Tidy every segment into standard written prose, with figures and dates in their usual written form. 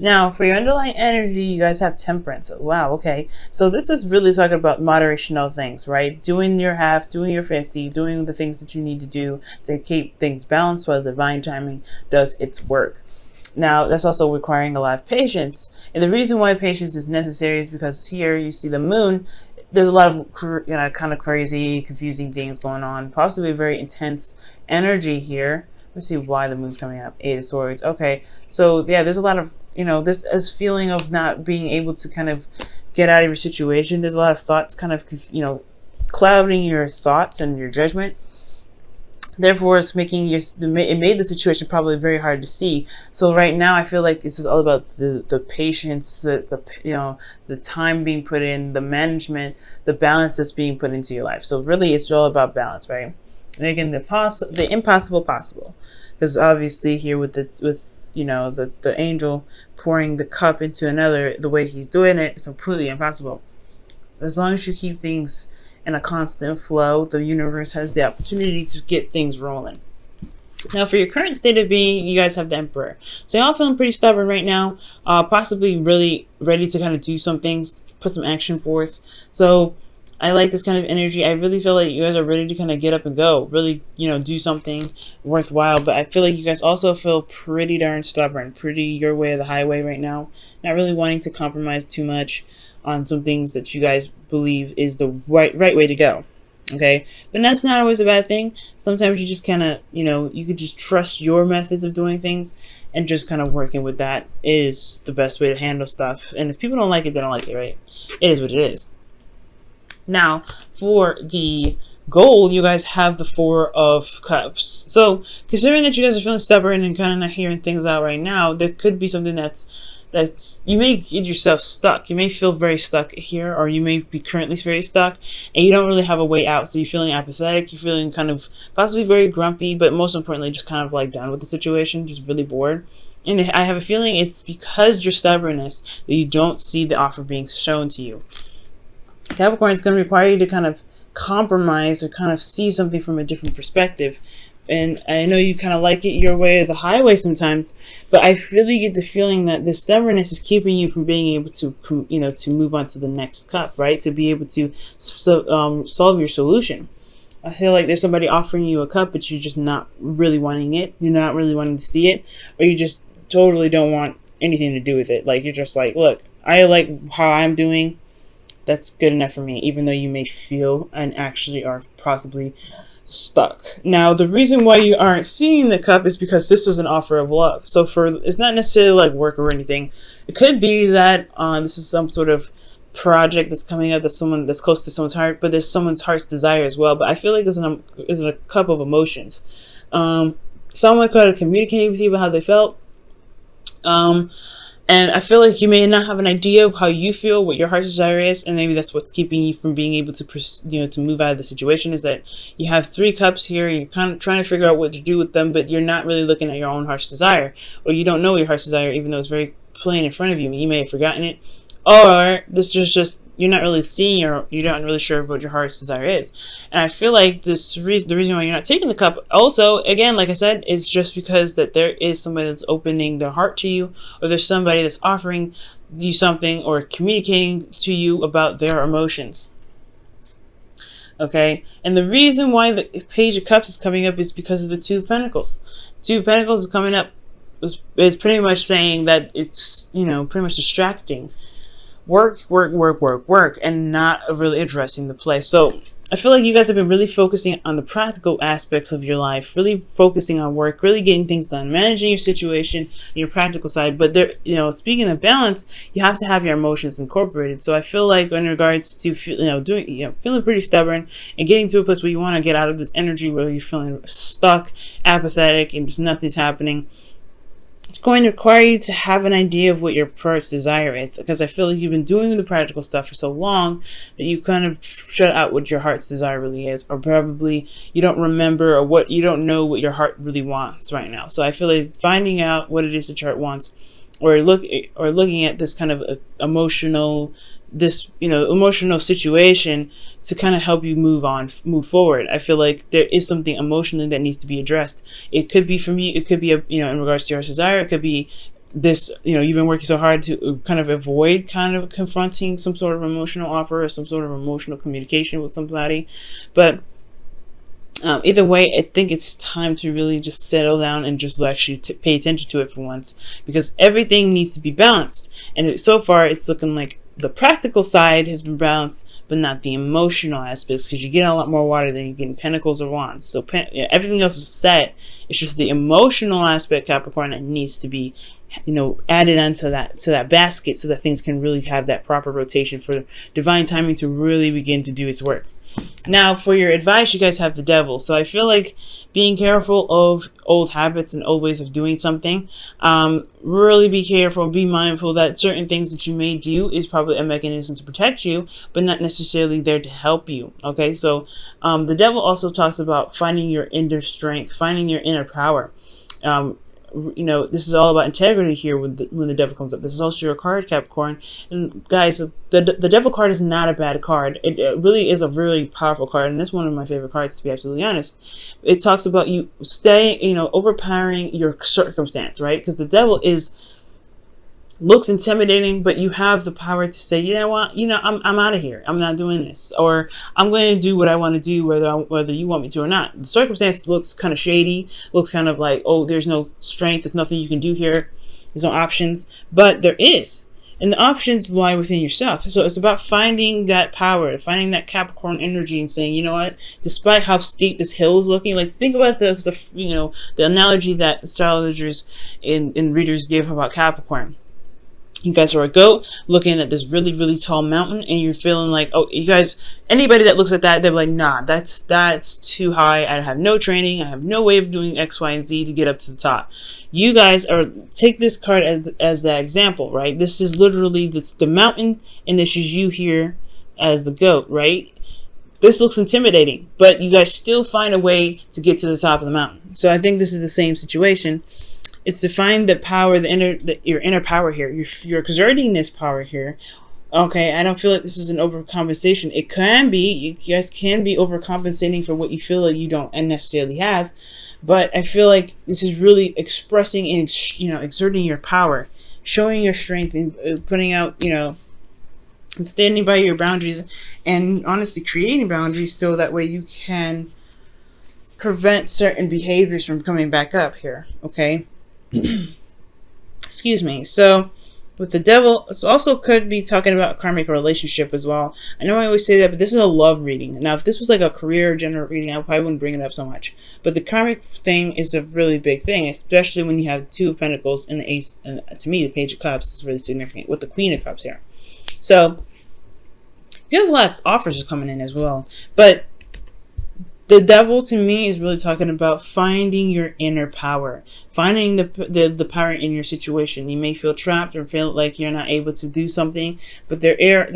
Now, for your underlying energy, you guys have temperance. Wow, okay. So this is really talking about moderation of things, right? Doing your half, doing your 50, doing the things that you need to do to keep things balanced while the divine timing does its work. Now, that's also requiring a lot of patience. And the reason why patience is necessary is because here you see the moon. There's a lot of kind of crazy, confusing things going on. Possibly a very intense energy here. Let's see why the moon's coming up. Eight of Swords. Okay, so yeah, there's a lot of, this feeling of not being able to kind of get out of your situation. There's a lot of thoughts kind of, clouding your thoughts and your judgment. Therefore, it made the situation probably very hard to see. So right now, I feel like this is all about the patience, the time being put in, the management, the balance that's being put into your life. So really, it's all about balance, right? Making the impossible possible. Because obviously here with the angel pouring the cup into another, the way he's doing it, it's completely impossible. As long as you keep things in a constant flow, the universe has the opportunity to get things rolling. Now, for your current state of being, you guys have the Emperor. So y'all feeling pretty stubborn right now, possibly really ready to kind of do some things, put some action forth. So I like this kind of energy. I really feel like you guys are ready to kind of get up and go, really, do something worthwhile. But I feel like you guys also feel pretty darn stubborn, pretty your way or the highway right now, not really wanting to compromise too much on some things that you guys believe is the right way to go. Okay, but that's not always a bad thing. Sometimes you just kind of, you could just trust your methods of doing things, and just kind of working with that is the best way to handle stuff. And if people don't like it, they don't like it, right? It is what it is. Now, for the gold, you guys have the Four of Cups. So, considering that you guys are feeling stubborn and kind of not hearing things out right now, there could be something that's you may get yourself stuck. You may feel very stuck here, or you may be currently very stuck, and you don't really have a way out. So you're feeling apathetic. You're feeling kind of possibly very grumpy, but most importantly, just kind of like done with the situation, just really bored. And I have a feeling it's because your stubbornness that you don't see the offer being shown to you. Capricorn is going to require you to kind of compromise or kind of see something from a different perspective. And I know you kind of like it your way or the highway sometimes, but I really get the feeling that the stubbornness is keeping you from being able to, to move on to the next cup, right? To be able to solve your solution. I feel like there's somebody offering you a cup, but you're just not really wanting it. You're not really wanting to see it, or you just totally don't want anything to do with it. Like, you're just like, look, I like how I'm doing. That's good enough for me, even though you may feel and actually are possibly stuck. Now, the reason why you aren't seeing the cup is because this is an offer of love. So it's not necessarily like work or anything. It could be that this is some sort of project that's coming up, that's close to someone's heart, but there's someone's heart's desire as well. But I feel like there's a cup of emotions. Someone could have communicated with you about how they felt. And I feel like you may not have an idea of how you feel, what your heart's desire is, and maybe that's what's keeping you from being able to, to move out of the situation. Is that you have 3 cups here, and you're kind of trying to figure out what to do with them, but you're not really looking at your own heart's desire, or you don't know your heart's desire, even though it's very plain in front of you. You may have forgotten it, or this is just you're not really seeing, or you're not really sure what your heart's desire is. And I feel like the reason why you're not taking the cup, also, again, like I said, is just because that there is somebody that's opening their heart to you, or there's somebody that's offering you something or communicating to you about their emotions. Okay, and the reason why the Page of Cups is coming up is because of the Two of Pentacles. Two of Pentacles is coming up is pretty much saying that it's, pretty much distracting. Work, and not really addressing the play. So I feel like you guys have been really focusing on the practical aspects of your life, really focusing on work, really getting things done, managing your situation, your practical side. But there, speaking of balance, you have to have your emotions incorporated. So I feel like in regards to, feeling pretty stubborn and getting to a place where you want to get out of this energy where you're feeling stuck, apathetic, and just nothing's happening. It's going to require you to have an idea of what your heart's desire is, because I feel like you've been doing the practical stuff for so long that you kind of shut out what your heart's desire really is, or probably you don't remember, or you don't know what your heart really wants right now. So I feel like finding out what it is that your heart wants, or looking at this kind of emotional situation to kind of help you move forward. I feel like there is something emotionally that needs to be addressed. It could be from you, it could be in regards to your desire, it could be this, you've been working so hard to kind of avoid kind of confronting some sort of emotional offer or some sort of emotional communication with somebody. But either way, I think it's time to really just settle down and just actually pay attention to it for once, because everything needs to be balanced. And so far, it's looking like the practical side has been balanced, but not the emotional aspects, because you get a lot more water than you get in pentacles or wands. So everything else is set. It's just the emotional aspect, Capricorn, that needs to be, added onto that basket, so that things can really have that proper rotation for divine timing to really begin to do its work. Now, for your advice, you guys have the Devil. So I feel like being careful of old habits and old ways of doing something. Really be careful, be mindful that certain things that you may do is probably a mechanism to protect you, but not necessarily there to help you. Okay, so the Devil also talks about finding your inner strength, finding your inner power. This is all about integrity here when the Devil comes up. This is also your card, Capricorn. And guys, the Devil card is not a bad card. It really is a really powerful card, and this is one of my favorite cards, to be absolutely honest. It talks about you overpowering your circumstance, right? Because the Devil looks intimidating, but you have the power to say, you know what, I'm out of here. I'm not doing this, or I'm going to do what I want to do, whether you want me to or not. The circumstance looks kind of shady, looks kind of like, oh, there's no strength, there's nothing you can do here, there's no options, but there is, and the options lie within yourself. So it's about finding that power, finding that Capricorn energy, and saying, you know what, despite how steep this hill is looking, like think about the analogy that astrologers and readers give about Capricorn. You guys are a goat looking at this really, really tall mountain, and you're feeling like, oh, you guys, anybody that looks at that, they're like, nah, that's too high. I have no training. I have no way of doing X, Y, and Z to get up to the top. You guys take this card as that example, right? This is literally, the mountain, and this is you here as the goat, right? This looks intimidating, but you guys still find a way to get to the top of the mountain. So I think this is the same situation. It's to find the power, your inner power here. You're exerting this power here. Okay, I don't feel like this is an overcompensation. It can be. You guys can be overcompensating for what you feel like you don't necessarily have. But I feel like this is really expressing and, exerting your power, showing your strength, and putting out, and standing by your boundaries, and honestly creating boundaries so that way you can prevent certain behaviors from coming back up here. Okay. Excuse me. So with the Devil, it also could be talking about a karmic relationship as well. I know I always say that, but this is a love reading. Now, if this was like a career general reading, I probably wouldn't bring it up so much. But the karmic thing is a really big thing, especially when you have Two of Pentacles and the Ace. And to me, the Page of Cups is really significant with the Queen of Cups here. So you have a lot of offers coming in as well. But the Devil, to me, is really talking about finding your inner power, finding the power in your situation. You may feel trapped or feel like you're not able to do something, but there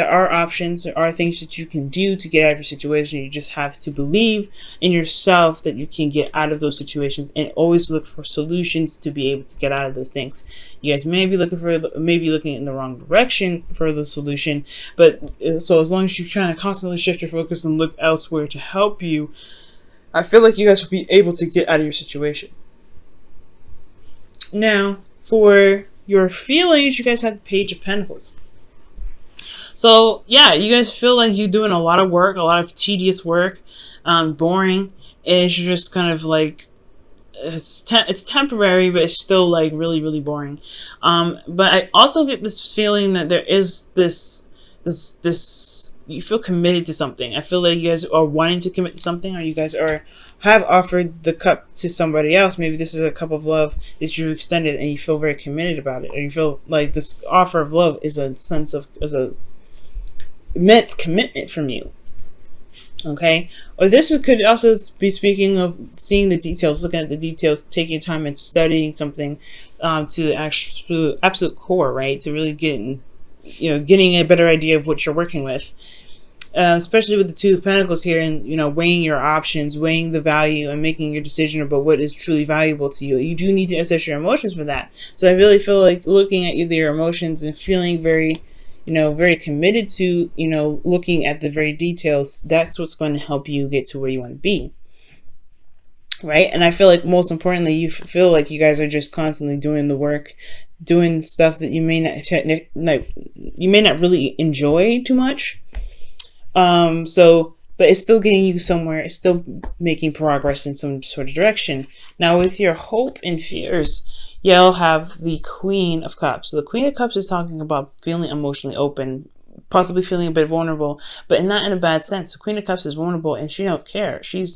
are options. There are things that you can do to get out of your situation. You just have to believe in yourself that you can get out of those situations, and always look for solutions to be able to get out of those things. You guys may be looking in the wrong direction for the solution, but so as long as you're trying to constantly shift your focus and look elsewhere to help you, I feel like you guys will be able to get out of your situation. Now, for your feelings, you guys have the Page of Pentacles. So, yeah, you guys feel like you're doing a lot of work, a lot of tedious work, boring. It's just kind of like, it's temporary, but it's still like really, really boring. But I also get this feeling that there is this you feel committed to something. I feel like you guys are wanting to commit to something, or you guys have offered the cup to somebody else. Maybe this is a cup of love that you extended, and you feel very committed about it, or you feel like this offer of love is a immense commitment from you. Okay, or this could also be speaking of seeing the details, looking at the details, taking time and studying something to the absolute core, right? To really getting a better idea of what you're working with, especially with the Two of Pentacles here, and weighing your options, weighing the value, and making your decision about what is truly valuable to you. You do need to assess your emotions for that. So I really feel like looking at your emotions and feeling very very committed to looking at the very details, that's what's going to help you get to where you want to be, right? And I feel like most importantly, you feel like you guys are just constantly doing the work, doing stuff that you may not really enjoy too much. But it's still getting you somewhere. It's still making progress in some sort of direction. Now with your hope and fears, you'll have the Queen of Cups. So the Queen of Cups is talking about feeling emotionally open, possibly feeling a bit vulnerable, but not in a bad sense. The Queen of Cups is vulnerable and she don't care. She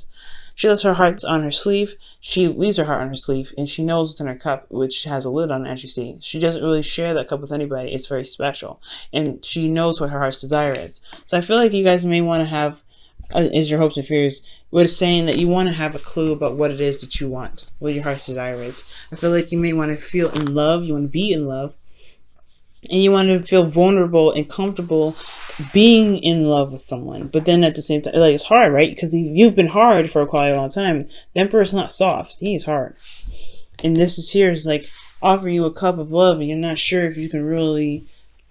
lets her heart on her sleeve. She leaves her heart on her sleeve, and she knows what's in her cup, which has a lid on it, as you see. She doesn't really share that cup with anybody. It's very special, and she knows what her heart's desire is. So I feel like you guys may want to have, is your hopes and fears, what it's saying that you want to have a clue about what it is that you want, what your heart's desire is. I feel like you may want to feel in love. You want to be in love, and you want to feel vulnerable and comfortable being in love with someone. But then at the same time, like, it's hard, right? Because you've been hard for quite a long time. The Emperor's not soft. He's hard. And this is here is like offering you a cup of love, and you're not sure if you can really,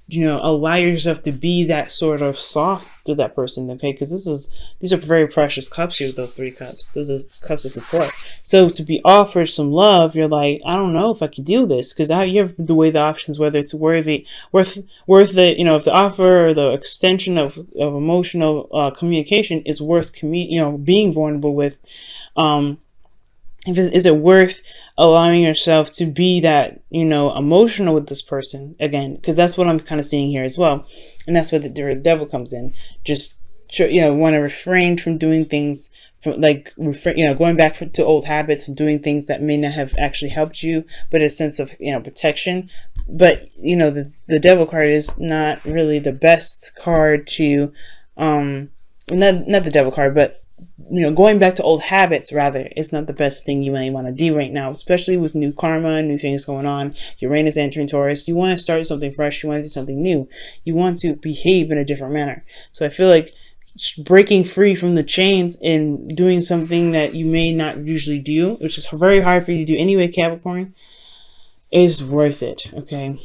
allow yourself to be that sort of soft to that person, okay? Because these are very precious cups here, those 3 cups. Those are cups of support. So to be offered some love, you're like, I don't know if I can do this, because you have to weigh the options, whether it's worth the, if the offer or the extension of emotional communication is worth being vulnerable with. Is it worth allowing yourself to be that, emotional with this person again? Because that's what I'm kind of seeing here as well. And that's where the devil comes in. Just, want to refrain from doing things from going back to old habits and doing things that may not have actually helped you, but a sense of, protection. But, the devil card is not really the best card to, not the devil card, but going back to old habits, rather, is not the best thing you may want to do right now, especially with new karma, new things going on. Uranus entering Taurus. You want to start something fresh. You want to do something new. You want to behave in a different manner. So I feel like breaking free from the chains and doing something that you may not usually do, which is very hard for you to do anyway, Capricorn, is worth it, okay?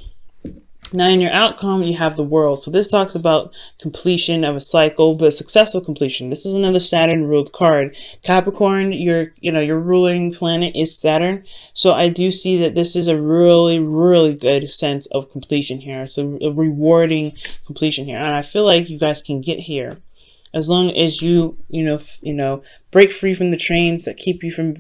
Now in your outcome, you have the World. So this talks about completion of a cycle, but successful completion. This is another Saturn ruled card. Capricorn, your ruling planet is Saturn. So I do see that this is a really, really good sense of completion here. So a rewarding completion here. And I feel like you guys can get here as long as you, break free from the chains that keep you from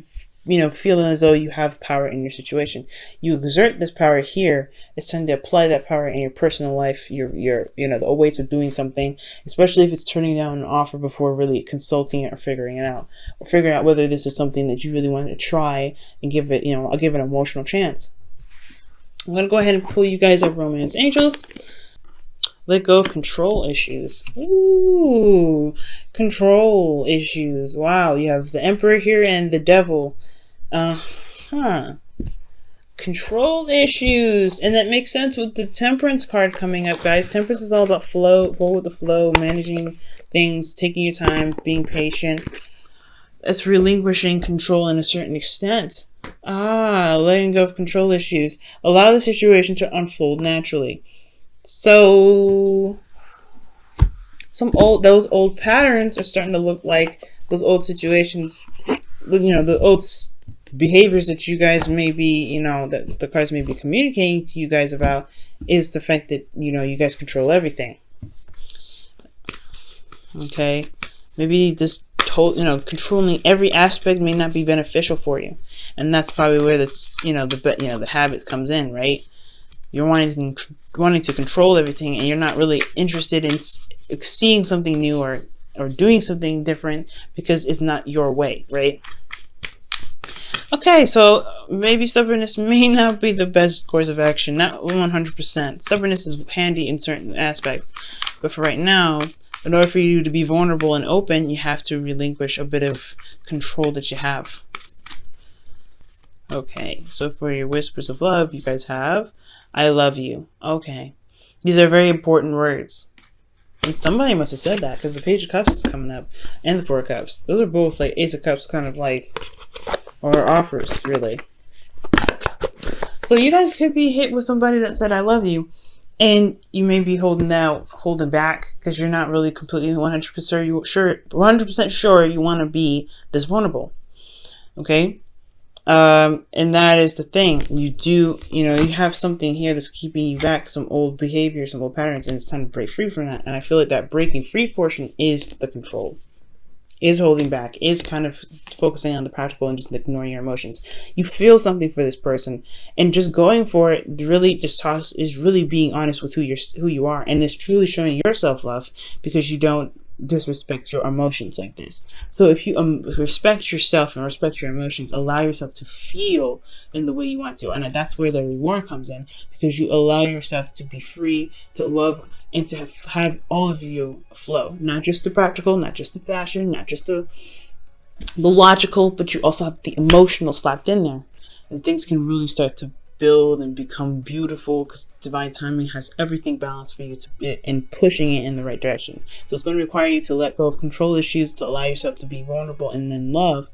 feeling as though you have power in your situation. You exert this power here. It's time to apply that power in your personal life, the ways of doing something, especially if it's turning down an offer before really consulting it or figuring it out, or figuring out whether this is something that you really want to try and give it, I'll give it an emotional chance. I'm going to go ahead and pull you guys up Romance Angels. Let go of control issues. Ooh, control issues. Wow, you have the Emperor here and the Devil. Control issues. And that makes sense with the Temperance card coming up, guys. Temperance is all about flow, go with the flow, managing things, taking your time, being patient. That's relinquishing control in a certain extent. Letting go of control issues. Allow the situation to unfold naturally. So those old patterns are starting to look like those old situations, the old behaviors that you guys may be, that the cards may be communicating to you guys about, is the fact that, you guys control everything. Okay. Maybe this controlling every aspect may not be beneficial for you. And that's probably where that's, the habit comes in, right? You're wanting to control everything, and you're not really interested in seeing something new or doing something different because it's not your way, right? Okay, so maybe stubbornness may not be the best course of action, not 100%. Stubbornness is handy in certain aspects, but for right now, in order for you to be vulnerable and open, you have to relinquish a bit of control that you have. Okay, so for your whispers of love, you guys have I love you. Okay. These are very important words. And somebody must have said that, because the Page of Cups is coming up. And the Four of Cups. Those are both like Ace of Cups kind of like, or offers, really. So you guys could be hit with somebody that said I love you. And you may be holding back, because you're not really completely 100% sure you want to be this vulnerable. Okay? And that is the thing. You have something here that's keeping you back, some old behavior, some old patterns, and it's time to break free from that. And I feel like that breaking free portion is the control, is holding back, is kind of focusing on the practical and just ignoring your emotions. You feel something for this person, and just going for it really is really being honest with who you are, and it's truly showing your self-love, because you don't disrespect your emotions like this. So if you respect yourself and respect your emotions, allow yourself to feel in the way you want to, and that's where the reward comes in, because you allow yourself to be free to love and to have all of you flow, not just the practical, not just the fashion, not just the logical, but you also have the emotional slapped in there, and things can really start to build and become beautiful, because divine timing has everything balanced for you and pushing it in the right direction. So it's going to require you to let go of control issues, to allow yourself to be vulnerable and then love,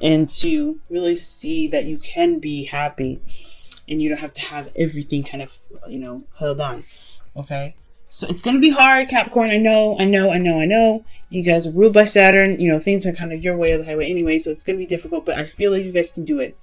and to really see that you can be happy and you don't have to have everything kind of held on. Okay, so it's going to be hard, Capricorn. I know. You guys are ruled by Saturn. Things are kind of your way or the highway anyway, so it's going to be difficult, but I feel like you guys can do it.